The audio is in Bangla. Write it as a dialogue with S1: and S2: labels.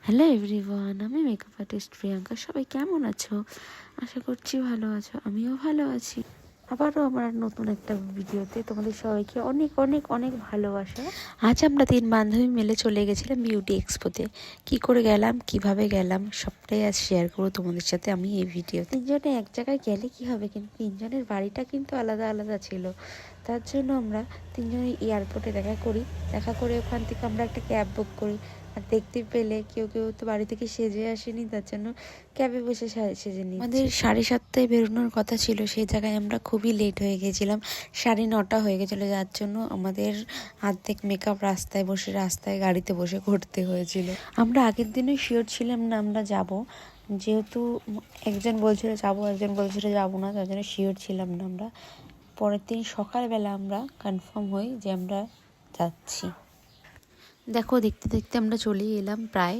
S1: হ্যালো এভরিওয়ান, আমি মেকআপ আর্টিস্ট প্রিয়াঙ্কা। সবাই কেমন আছো? আশা করছি ভালো আছো, আমিও ভালো আছি। আবারও আমার নতুন একটা ভিডিওতে তোমাদের সবাইকে অনেক অনেক অনেক ভালোবাসা। আজ আমরা 3 বান্ধবী মিলে চলে গেছিলাম বিউটি এক্সপোতে। কি করে গেলাম, কিভাবে গেলাম, সবটাই আজ শেয়ার করবো তোমাদের সাথে আমি এই ভিডিওতে। 3জনে এক জায়গায় গেলে কি হবে, কিন্তু 3জনের বাড়িটা কিন্তু আলাদা আলাদা ছিল। তার জন্য আমরা 3জনে এয়ারপোর্টে দেখা করে ওখান থেকে আমরা একটা ক্যাব বুক করি। আর দেখতে পেলে কেউ কেউ তো বাড়ি থেকে সেজে আসেনি, তার জন্য ক্যাবে বসে সেজে নিই। আমাদের 7:30টায় বেরোনোর কথা ছিল, সেই জায়গায় আমরা খুবই লেট হয়ে গেছিলাম। 9:30 হয়ে গেছিলো, যার জন্য আমাদের অর্ধেক মেকআপ রাস্তায় গাড়িতে বসে করতে হয়েছিল। আমরা আগের দিনই শিওর ছিলাম না আমরা যাব, যেহেতু একজন বলছিল যাবো, একজন বলছিল যাবো না, তার জন্য শিওর ছিলাম না আমরা। পরের দিন সকালবেলা আমরা কনফার্ম হই যে আমরা যাচ্ছি। দেখো, দেখতে দেখতে আমরা চলেই এলাম প্রায়।